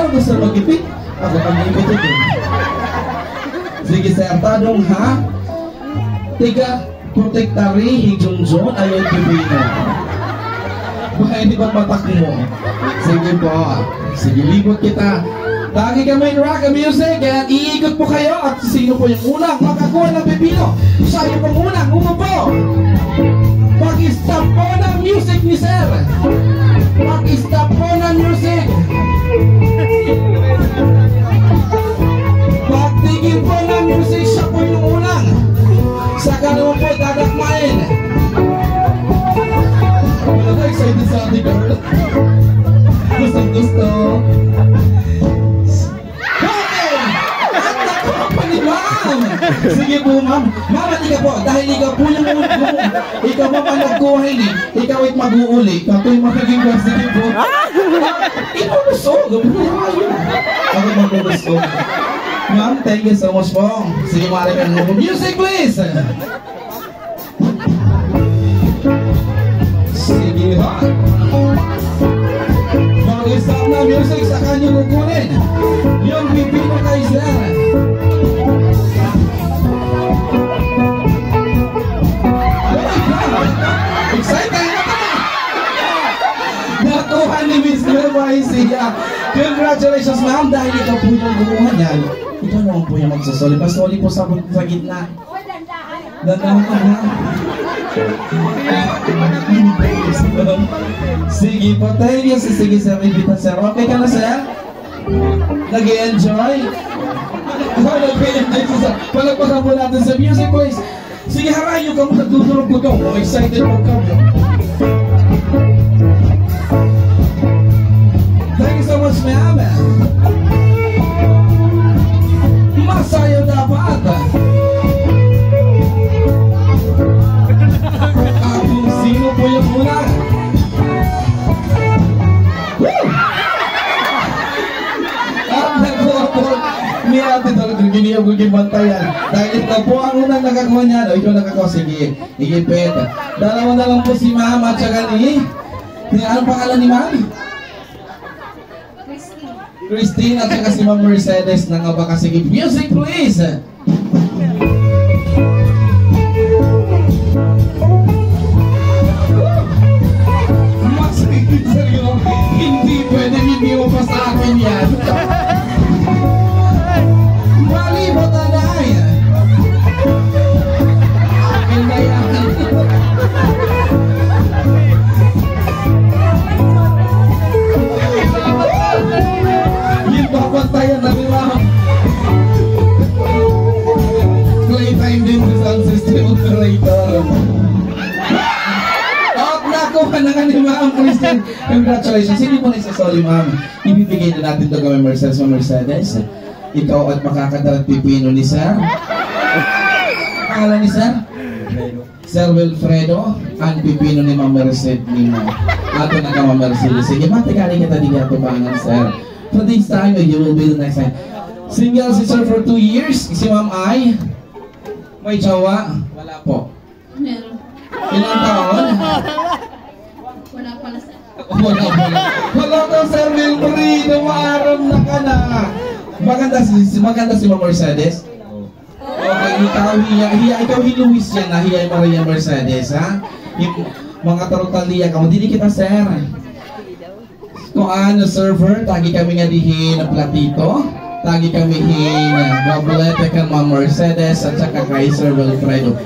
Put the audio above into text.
Ano gusto mag-ipit? Ako pag-ipit ito. Sige sir, tanong ha? Tiga protektari hijunjon ayon pipino. Baka hindi ba matak mo? Sige po. Sige, libot kita. Lagi kami rock music at iikot po kayo at sino po yung unang makakuha ng pipino? Siya yung pangunang umupo. Pag-stop po ng music ni sir. Pag-stop po ng music. Pagtigil po ng music, siya po yung unang. Saka naman po dadakmain. Wala na excited sa ating girl. Gusto. Okay! At nakuha pa ni ma'am. Sige po ma'am. Ma'am, ika po. Dahil ikaw po yung ikaw po pa nagkuhin eh. Ikaw ay mag-uuli. Ikaw po yung magiging girl. Sige po. Ikaw lusog. Ako mag-lusog. Ma'am, thank you so much po. Sige, mali ka ng music please. Sige ha. Mag-stop na music sa kanyang kukunin. Yung pipino kay sir. Excited na ka! Nakuha ni Miss Gervaisia. Congratulations ma'am dahil ikaw po yung gumawa niyan. Ikaw naman po yung magsasoli. Pasoli po sa gitna. Dandahan ka na. Sige po, thank you. Sige sir, ibita sir. Okay ka na sir? Nag-i-enjoy? Nag-i-enjoy sir. Palagpasan po natin sa music please. Sige, harayo ka mo. Nagdudurog ko daw. Excited po ka mo. Thank you so much ma'am. Masaya dapat. Sino po yung muna? At nagkuha po ni ate talagang giniyog yung bantayan. Dahil ito po ang unang nakakuha niya. O, ikaw nakakuha. Sige, igipit. Dalawa na lang po si ma'am at saka ni anong pangalan ni ma'am? Christine at saka si ma'am Mercedes ng Abaka. Sige, music please! Hindi pwede hindi mo pa sa akin yan. Malibot na yan. Akin na yan. Yung papantayan na nila. Playtime din sa sound system operator. Nakuha na nga ni ma'am Christine. Congratulations. Hindi po nagsasoli ma'am. Ibibigay na natin ito kami Mercedes. Ikaw at makakadalat pipino ni sir. Pangalan ni sir? Sir Wilfredo. Ang pipino ni ma'am Mercedes ni ma'am. Ato na ka ma'am Mercedes. Sige, matikali kita di gato bangan sir. For this time, you will be the next time. Single si sir for 2 years. Si ma'am ay may jowa. Wala po. Meron. Ilang taon? Wala pala sir. Wala daw sir Wilfredo, maaram na ka na. Maganda si Ma'am Mercedes. Okay, ikaw hiluwis yan na hiya Maria Mercedes ha. Yung mga tarotaliya ka mo, dili kita sir. Kung ano server, tagi kami nga dihin na platito. Tagi kami hin, mabalete ka Ma'am Mercedes at saka kay Sir Wilfredo.